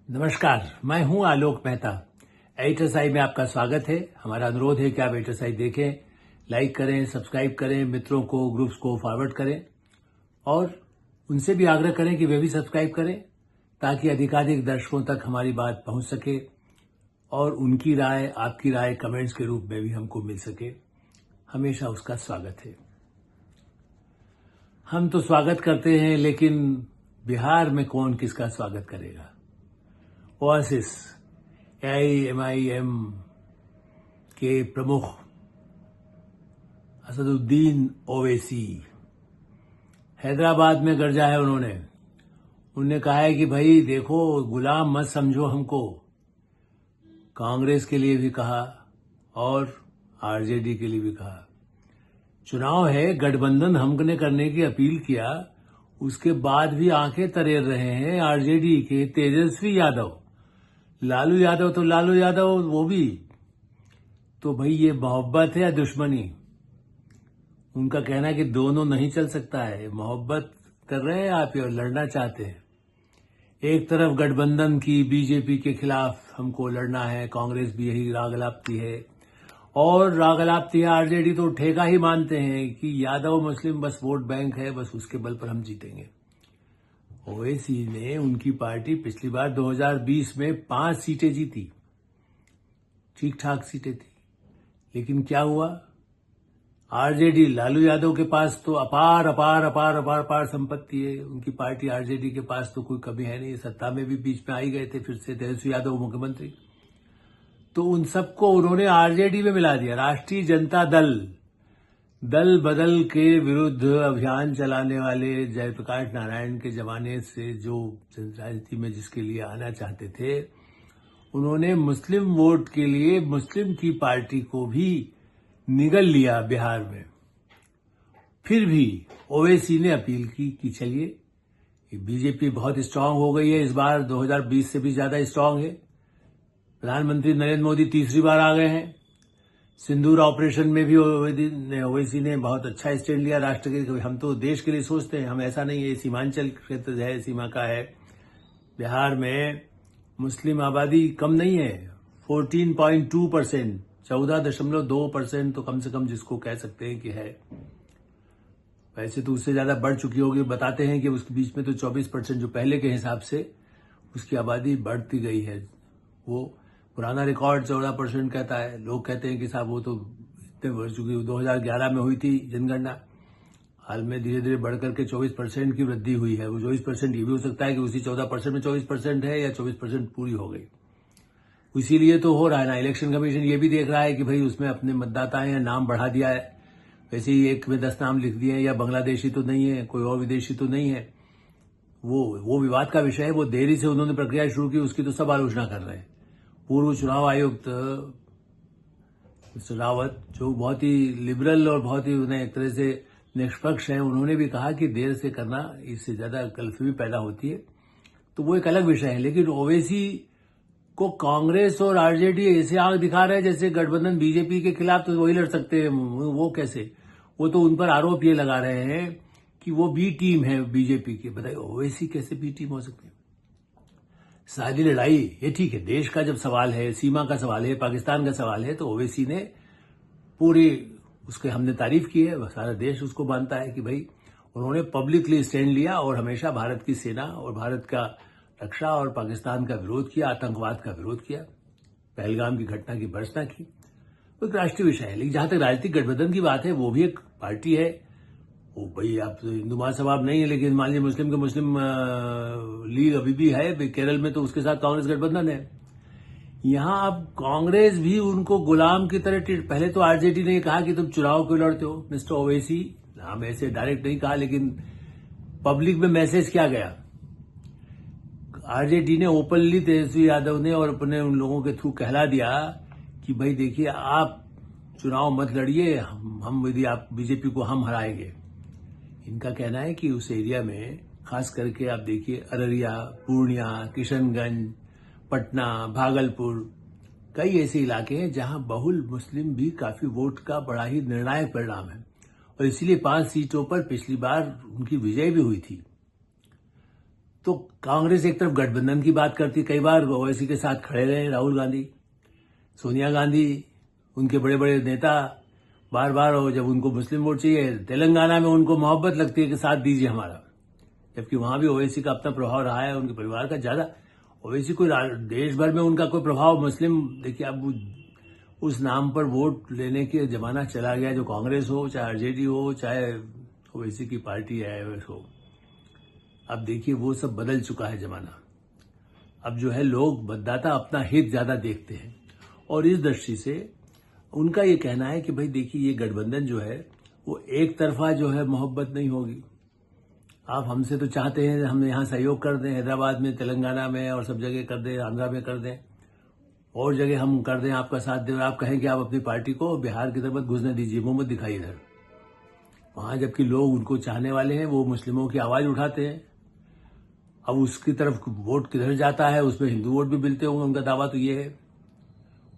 नमस्कार, मैं हूं आलोक मेहता। एटरसाई में आपका स्वागत है। हमारा अनुरोध है कि आप एटरसाई देखें, लाइक करें, सब्सक्राइब करें, मित्रों को, ग्रुप्स को फॉरवर्ड करें और उनसे भी आग्रह करें कि वे भी सब्सक्राइब करें ताकि अधिकाधिक दर्शकों तक हमारी बात पहुंच सके और उनकी राय, आपकी राय कमेंट्स के रूप में भी हमको मिल सके। हमेशा उसका स्वागत है। हम तो स्वागत करते हैं, लेकिन बिहार में कौन किसका स्वागत करेगा? ओएसिस AIMIM के प्रमुख असदुद्दीन ओवैसी हैदराबाद में गरजा है। उन्होंने कहा है कि भाई देखो, गुलाम मत समझो हमको। कांग्रेस के लिए भी कहा और आरजेडी के लिए भी कहा। चुनाव है, गठबंधन हमने करने की अपील किया, उसके बाद भी आंखें तरेर रहे हैं आरजेडी के तेजस्वी यादव। लालू यादव तो लालू यादव, वो भी तो भाई ये मोहब्बत है या दुश्मनी? उनका कहना है कि दोनों नहीं चल सकता है। मोहब्बत कर रहे हैं आप या लड़ना चाहते हैं? एक तरफ गठबंधन की बीजेपी के खिलाफ हमको लड़ना है, कांग्रेस भी यही राग अलापती है और राग अलापती है आरजेडी, तो ठेका ही मानते हैं कि यादव मुस्लिम बस वोट बैंक है, बस उसके बल पर हम जीतेंगे। ओवैसी ने, उनकी पार्टी पिछली बार 2020 में 5 सीटें जीती, ठीक ठाक सीटें थी, लेकिन क्या हुआ? आरजेडी, लालू यादव के पास तो अपार अपार अपार अपार अपार संपत्ति है। उनकी पार्टी आरजेडी के पास तो कोई कमी है नहीं। सत्ता में भी बीच में आई गए थे, फिर से तेजस्वी यादव मुख्यमंत्री, तो उन सबको उन्होंने आरजेडी में मिला दिया। राष्ट्रीय जनता दल बदल के विरुद्ध अभियान चलाने वाले जयप्रकाश नारायण के जमाने से जो राजनीति में जिसके लिए आना चाहते थे, उन्होंने मुस्लिम वोट के लिए मुस्लिम की पार्टी को भी निगल लिया बिहार में। फिर भी ओवैसी ने अपील की कि चलिए, बीजेपी बहुत स्ट्रांग हो गई है, इस बार 2020 से भी ज्यादा स्ट्रांग है। प्रधानमंत्री नरेंद्र मोदी तीसरी बार आ गए हैं। सिंदूर ऑपरेशन में भी ओवैसी ने बहुत अच्छा स्टैंड लिया राष्ट्र के। हम तो देश के लिए सोचते हैं, हम ऐसा नहीं है। सीमांचल क्षेत्र है, सीमा का है। बिहार में मुस्लिम आबादी कम नहीं है, 14.2%, 14.2% तो कम से कम जिसको कह सकते हैं कि है। वैसे तो उससे ज्यादा बढ़ चुकी होगी। बताते हैं कि उसके बीच में तो 24%, जो पहले के हिसाब से उसकी आबादी बढ़ती गई है। वो पुराना रिकॉर्ड 14% कहता है। लोग कहते हैं कि साहब वो तो इतने बढ़ चुकी, 2011 में हुई थी जनगणना, हाल में धीरे धीरे बढ़कर के 24% की वृद्धि हुई है। वो 24% ये भी हो सकता है कि उसी 14% में 24% है या 24% पूरी हो गई। इसीलिए तो हो रहा है ना। इलेक्शन कमीशन ये भी देख रहा है कि भाई उसमें अपने मतदाता हैं, नाम बढ़ा दिया है। वैसे ही एक में 10 नाम लिख दिए हैं, या बांग्लादेशी तो नहीं है, कोई और विदेशी तो नहीं है। वो विवाद का विषय है। वो देरी से उन्होंने प्रक्रिया शुरू की, उसकी तो सब आलोचना कर रहे हैं। पूर्व चुनाव आयुक्त रावत, जो बहुत ही लिबरल और बहुत ही उन्हें एक तरह से निष्पक्ष हैं, उन्होंने भी कहा कि देर से करना, इससे ज्यादा गलतफहमी पैदा होती है। तो वो एक अलग विषय है। लेकिन ओवैसी को कांग्रेस और आरजेडी ऐसे आंख दिखा रहे हैं जैसे गठबंधन बीजेपी के खिलाफ तो वही लड़ सकते हैं। वो कैसे? वो तो उन पर आरोप ये लगा रहे हैं कि वो बी टीम है बीजेपी की। बताइए, ओवैसी कैसे बी टीम हो सकते हैं? सारी लड़ाई ये ठीक है, देश का जब सवाल है, सीमा का सवाल है, पाकिस्तान का सवाल है, तो ओवैसी ने पूरी उसके हमने तारीफ की है। सारा देश उसको मानता है कि भाई उन्होंने पब्लिकली स्टैंड लिया और हमेशा भारत की सेना और भारत का रक्षा और पाकिस्तान का विरोध किया, आतंकवाद का विरोध किया, पहलगाम की घटना की भर्त्सना की। वो एक राष्ट्रीय विषय है। लेकिन जहां तक राजनीतिक गठबंधन की बात है, वो भी एक पार्टी है। वो भाई, आप तो हिंदू महासभा नहीं है, लेकिन मान लीजिए मुस्लिम के मुस्लिम लीग अभी भी है केरल में, तो उसके साथ कांग्रेस गठबंधन है। यहां अब कांग्रेस भी उनको गुलाम की तरह पहले तो आरजेडी ने कहा कि तुम चुनाव क्यों लड़ते हो मिस्टर ओवैसी। हम ऐसे डायरेक्ट नहीं कहा, लेकिन पब्लिक में मैसेज क्या गया? आरजेडी ने ओपनली तेजस्वी यादव ने और अपने उन लोगों के थ्रू कहला दिया कि भाई देखिए, आप चुनाव मत लड़िए, हम यदि आप बीजेपी को हम हराएंगे। इनका कहना है कि उस एरिया में खास करके आप देखिए, अररिया, पूर्णिया, किशनगंज, पटना, भागलपुर, कई ऐसे इलाके हैं जहां बहुल मुस्लिम भी काफी वोट का बड़ा ही निर्णायक परिणाम है और इसीलिए 5 सीटों पर पिछली बार उनकी विजय भी हुई थी। तो कांग्रेस एक तरफ गठबंधन की बात करती, कई बार ओवैसी के साथ खड़े रहे राहुल गांधी, सोनिया गांधी, उनके बड़े बड़े नेता बार बार, और जब उनको मुस्लिम वोट चाहिए तेलंगाना में उनको मोहब्बत लगती है कि साथ दीजिए हमारा, जबकि वहां भी ओवैसी का अपना प्रभाव रहा है, उनके परिवार का ज्यादा। ओवैसी को देश भर में उनका कोई प्रभाव, मुस्लिम देखिए अब उस नाम पर वोट लेने के जमाना चला गया, जो कांग्रेस हो चाहे आरजेडी हो चाहे ओवैसी की पार्टी है हो। अब देखिए वो सब बदल चुका है जमाना। अब जो है लोग मतदाता अपना हित ज्यादा देखते हैं, और इस दृष्टि से उनका ये कहना है कि भाई देखिए ये गठबंधन जो है वो एक तरफा जो है मोहब्बत नहीं होगी। आप हमसे तो चाहते हैं हम यहाँ सहयोग कर दें, हैदराबाद में, तेलंगाना में और सब जगह कर दें, आंध्रा में कर दें, और जगह हम कर दें, आपका साथ दें। आप कहें कि आप अपनी पार्टी को बिहार की तरफ मत घुसने दीजिए, मुंह मत दिखाइए इधर। वहां जबकि लोग उनको चाहने वाले हैं, वो मुस्लिमों की आवाज उठाते हैं। अब उसकी तरफ वोट किधर जाता है, उसमें हिंदू वोट भी मिलते होंगे, उनका दावा तो ये है।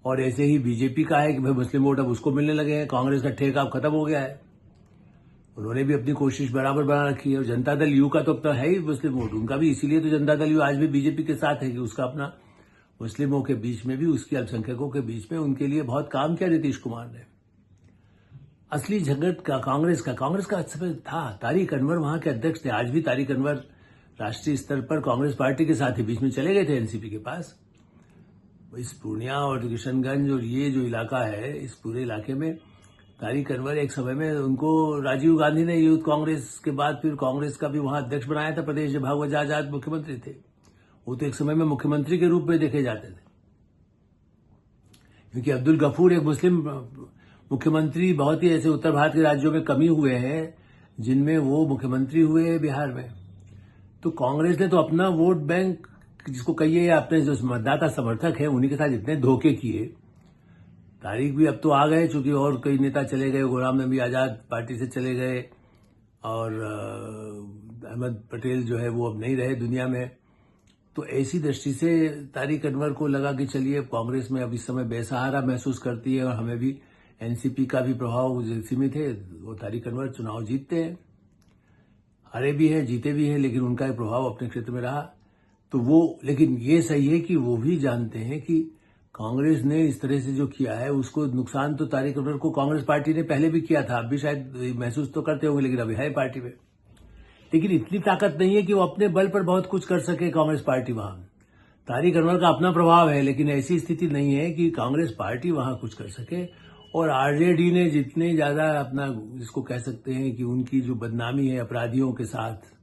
और ऐसे ही बीजेपी का है कि भाई मुस्लिम वोट अब उसको मिलने लगे हैं, कांग्रेस का ठेका अब खत्म हो गया है। उन्होंने भी अपनी कोशिश बराबर बना रखी है, और जनता दल यू का तो अपना है ही मुस्लिम वोट, उनका भी इसीलिए तो जनता दल यू आज भी बीजेपी के साथ है कि उसका अपना मुस्लिमों के बीच में भी, उसके अल्पसंख्यकों के बीच में उनके लिए बहुत काम किया नीतीश कुमार ने। असली झगड़ का कांग्रेस का समय था, तारिक अनवर वहां के अध्यक्ष थे। आज भी तारिक अनवर राष्ट्रीय स्तर पर कांग्रेस पार्टी के साथ ही बीच में चले गए थे एनसीपी के पास। इस पूर्णिया और किशनगंज और ये जो इलाका है, इस पूरे इलाके में तारिक अनवर एक समय में, उनको राजीव गांधी ने यूथ कांग्रेस के बाद फिर कांग्रेस का भी वहां अध्यक्ष बनाया था प्रदेश, जब भागवत आजाद मुख्यमंत्री थे। वो तो एक समय में मुख्यमंत्री के रूप में देखे जाते थे, क्योंकि अब्दुल गफूर एक मुस्लिम मुख्यमंत्री, बहुत ही ऐसे उत्तर भारत के राज्यों में कमी हुए हैं जिनमें वो मुख्यमंत्री हुए हैं बिहार में। तो कांग्रेस ने तो अपना वोट बैंक, जिसको कहिए, या अपने जो मतदाता समर्थक हैं उन्हीं के साथ इतने धोखे किए। तारिक भी अब तो आ गए, चूंकि और कई नेता चले गए, गुलाम नबी आजाद पार्टी से चले गए, और अहमद पटेल जो है वो अब नहीं रहे दुनिया में। तो ऐसी दृष्टि से तारिक अनवर को लगा कि चलिए कांग्रेस में अब इस समय बेसहारा महसूस करती है, और हमें भी एनसीपी का भी प्रभाव सीमित है। वो तारिक अनवर चुनाव जीतते हैं, हारे भी हैं, जीते भी हैं, लेकिन उनका प्रभाव अपने क्षेत्र में रहा। तो वो, लेकिन ये सही है कि वो भी जानते हैं कि कांग्रेस ने इस तरह से जो किया है उसको नुकसान तो तारिक अनवर को कांग्रेस पार्टी ने पहले भी किया था, अब भी शायद महसूस तो करते होंगे, लेकिन अभी है पार्टी में। लेकिन इतनी ताकत नहीं है कि वो अपने बल पर बहुत कुछ कर सके कांग्रेस पार्टी वहां। तारिक अनवर का अपना प्रभाव है, लेकिन ऐसी स्थिति नहीं है कि कांग्रेस पार्टी वहां कुछ कर सके। और आरजेडी ने जितने ज्यादा अपना, जिसको कह सकते हैं कि उनकी जो बदनामी है अपराधियों के साथ,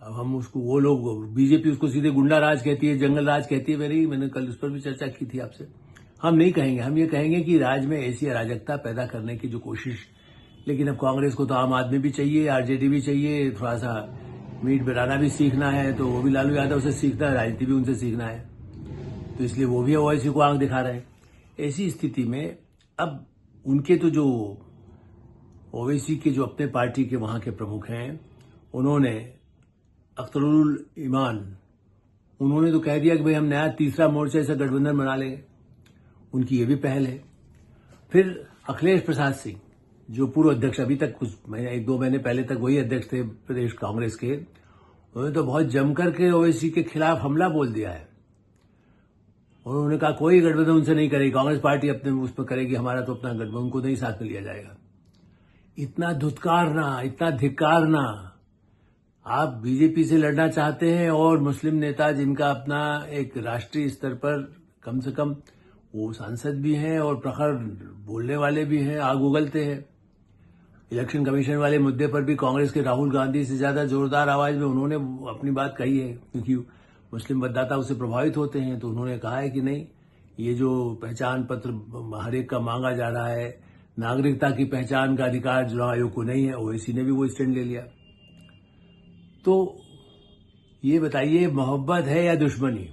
अब हम उसको, वो लोग बीजेपी उसको सीधे गुंडा राज कहती है, जंगल राज कहती है। मैंने कल उस पर भी चर्चा की थी आपसे। हम नहीं कहेंगे, हम ये कहेंगे कि राज्य में ऐसी अराजकता पैदा करने की जो कोशिश, लेकिन अब कांग्रेस को तो आम आदमी भी चाहिए, आरजेडी भी चाहिए, थोड़ा सा मीट बनाना भी सीखना है, तो वो भी लालू यादव से सीखना है, राजनीति भी उनसे सीखना है, तो इसलिए वो भी ओवैसी को आंख दिखा रहे हैं। ऐसी स्थिति में अब उनके तो जो ओवैसी के जो अपने पार्टी के वहां के प्रमुख हैं, उन्होंने अख्तरुल ईमान, उन्होंने तो कह दिया कि भाई हम नया तीसरा मोर्चा ऐसा गठबंधन बना लेंगे। उनकी ये भी पहल है। फिर अखिलेश प्रसाद सिंह, जो पूर्व अध्यक्ष, अभी तक कुछ महीने, 1-2 महीने पहले तक वही अध्यक्ष थे प्रदेश कांग्रेस के, उन्होंने तो बहुत जमकर के ओवैसी के खिलाफ हमला बोल दिया है। उन्होंने कहा कोई गठबंधन उनसे नहीं करेगी, कांग्रेस पार्टी अपने उसमें करेगी, हमारा तो अपना गठबंधन, उनको नहीं साथ में लिया जाएगा। इतना धुतकारना, इतना धिक्कारना। आप बीजेपी से लड़ना चाहते हैं, और मुस्लिम नेता जिनका अपना एक राष्ट्रीय स्तर पर कम से कम वो सांसद भी हैं और प्रखर बोलने वाले भी हैं, आग उगलते हैं। इलेक्शन कमीशन वाले मुद्दे पर भी कांग्रेस के राहुल गांधी से ज्यादा जोरदार आवाज में उन्होंने अपनी बात कही है, क्योंकि मुस्लिम मतदाता उससे प्रभावित होते हैं। तो उन्होंने कहा है कि नहीं, ये जो पहचान पत्र हर एक का मांगा जा रहा है, नागरिकता की पहचान का अधिकार चुनाव आयोग को नहीं है, ओवैसी ने भी वो स्टैंड ले लिया। तो ये बताइए, मोहब्बत है या दुश्मनी?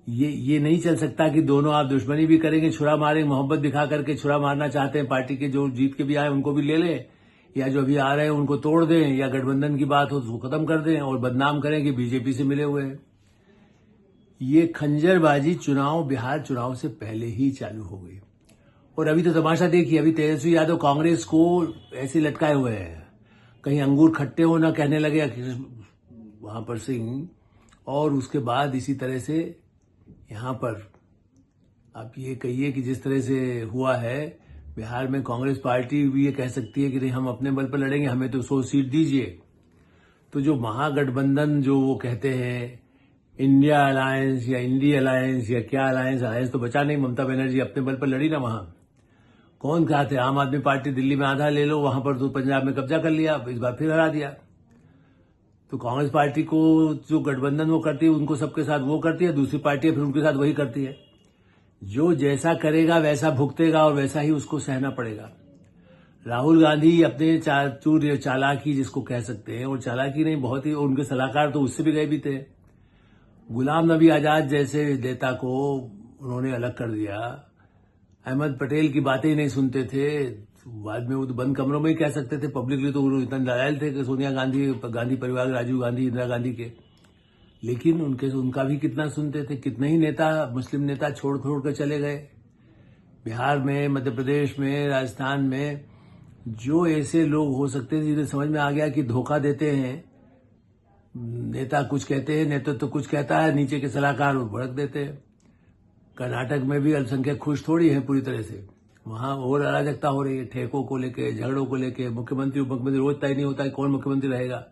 ये नहीं चल सकता कि दोनों आप दुश्मनी भी करेंगे, छुरा मारेंगे, मोहब्बत दिखा करके छुरा मारना चाहते हैं पार्टी के जो जीत के भी आए उनको भी ले लें, या जो अभी आ रहे हैं उनको तोड़ दें, या गठबंधन की बात हो तो उसको खत्म कर दें और बदनाम करें कि बीजेपी से मिले हुए हैं। ये खंजरबाजी चुनाव, बिहार चुनाव से पहले ही चालू हो गई। और अभी तो तमाशा देखिए, अभी तेजस्वी यादव कांग्रेस को ऐसे लटकाए हुए हैं, कहीं अंगूर खट्टे हो ना कहने लगे वहां पर सिंह, और उसके बाद इसी तरह से यहाँ पर आप ये कहिए कि जिस तरह से हुआ है बिहार में, कांग्रेस पार्टी भी ये कह सकती है कि नहीं हम अपने बल पर लड़ेंगे, हमें तो 100 सीट दीजिए। तो जो महागठबंधन जो वो कहते हैं इंडिया अलायंस या इंडी अलायंस या क्या अलायंस तो बचा नहीं, ममता बनर्जी अपने बल पर लड़ी ना। वहां कौन कहा थे? आम आदमी पार्टी दिल्ली में आधा ले लो, वहां पर तो पंजाब में कब्जा कर लिया, इस बार फिर हरा दिया। तो कांग्रेस पार्टी को जो गठबंधन वो करती है उनको सबके साथ वो करती है, दूसरी पार्टियां फिर उनके साथ वही करती है। जो जैसा करेगा वैसा भुगतेगा और वैसा ही उसको सहना पड़ेगा। राहुल गांधी अपने चातुर्य चालाकी जिसको कह सकते हैं, और चालाकी नहीं बहुत ही, उनके सलाहकार तो उससे भी गए भी थे। गुलाम नबी आजाद जैसे नेता को उन्होंने अलग कर दिया। अहमद पटेल की बातें ही नहीं सुनते थे, बाद में वो तो बंद कमरों में ही कह सकते थे, पब्लिकली तो वो इतना लायल थे कि सोनिया गांधी, गांधी परिवार, राजीव गांधी, इंदिरा गांधी के, लेकिन उनका भी कितना सुनते थे। कितने ही नेता, मुस्लिम नेता छोड़ कर चले गए। बिहार में, मध्य प्रदेश में, राजस्थान में जो ऐसे लोग हो सकते थे जिन्हें समझ में आ गया कि धोखा देते हैं, नेता कुछ कहते हैं, नेतृत्व तो कुछ कहता है, नीचे के सलाहकार वो भड़क देते हैं। कर्नाटक में भी अल्पसंख्यक खुश थोड़ी है पूरी तरह से, वहां और अराजकता हो रही है, ठेकों को लेके, झगड़ों को लेके, मुख्यमंत्री उपमुख्यमंत्री रोज तय नहीं होता है कौन मुख्यमंत्री रहेगा।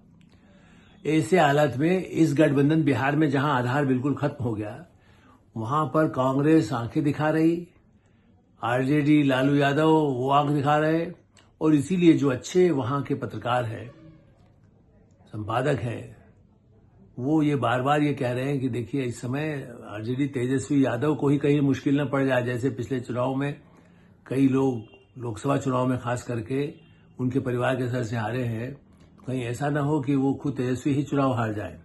ऐसे हालत में इस गठबंधन बिहार में जहां आधार बिल्कुल खत्म हो गया, वहां पर कांग्रेस आंखें दिखा रही, आरजेडी लालू यादव वो आंख दिखा रहे, और इसीलिए जो अच्छे वहां के पत्रकार हैं, संपादक हैं, वो ये बार बार ये कह रहे हैं कि देखिए इस समय आरजेडी तेजस्वी यादव को ही कहीं मुश्किल न पड़ जाए, जैसे पिछले चुनाव में कई लोग लोकसभा चुनाव में खास करके उनके परिवार के सदस्य हारे हैं, कहीं ऐसा ना हो कि वो खुद तेजस्वी ही चुनाव हार जाए।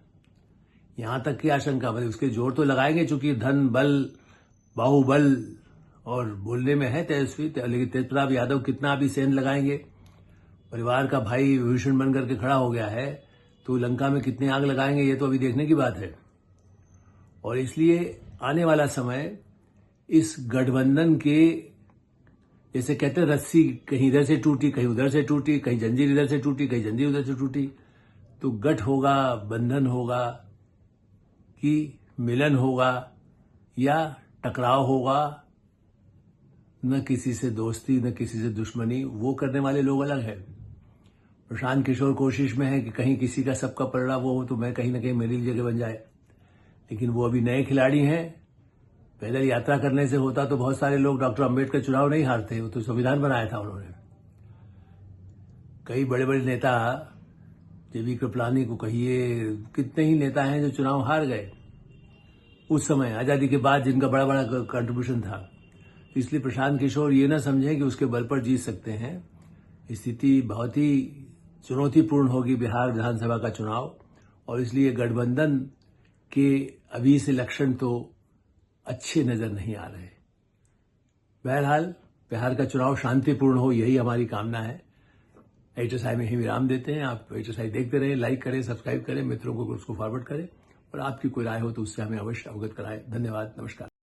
यहां तक की आशंका, मतलब उसके जोर तो लगाएंगे, चूंकि धन बल बाहुबल और बोलने में है तेजस्वी, लेकिन तेज प्रताप यादव कितना अभी सेंध लगाएंगे, परिवार का भाई विभीषण बनकर के खड़ा हो गया है, तो लंका में कितनी आग लगाएंगे ये तो अभी देखने की बात है। और इसलिए आने वाला समय इस गठबंधन के, जैसे कहते हैं रस्सी कहीं इधर से टूटी, कहीं उधर से टूटी, कहीं जंजीर इधर से टूटी, कहीं जंजीर उधर से टूटी, तो गठ होगा, बंधन होगा कि मिलन होगा या टकराव होगा, न किसी से दोस्ती न किसी से दुश्मनी, वो करने वाले लोग अलग हैं। प्रशांत किशोर कोशिश में है कि कहीं किसी का सबका पलड़ा वो हो तो मैं कहीं ना कहीं मेरी जगह बन जाए, लेकिन वो अभी नए खिलाड़ी हैं। पैदल यात्रा करने से होता तो बहुत सारे लोग डॉक्टर अंबेडकर चुनाव नहीं हारते, वो तो संविधान बनाया था उन्होंने। कई बड़े बड़े नेता, जेबी कृपलानी को कहिए, कितने ही नेता हैं जो चुनाव हार गए उस समय आजादी के बाद, जिनका बड़ा बड़ा कंट्रीब्यूशन था। इसलिए प्रशांत किशोर ये ना समझें कि उसके बल पर जीत सकते हैं। स्थिति बहुत ही चुनौतीपूर्ण होगी बिहार विधानसभा का चुनाव, और इसलिए गठबंधन के अभी से लक्षण तो अच्छे नजर नहीं आ रहे। बहरहाल बिहार का चुनाव शांतिपूर्ण हो, यही हमारी कामना है। HSI में ही विराम देते हैं। आप HSI देखते रहें, लाइक करें, सब्सक्राइब करें, मित्रों को उसको फॉरवर्ड करें, और आपकी कोई राय हो तो उससे हमें अवश्य अवगत कराएं। धन्यवाद, नमस्कार।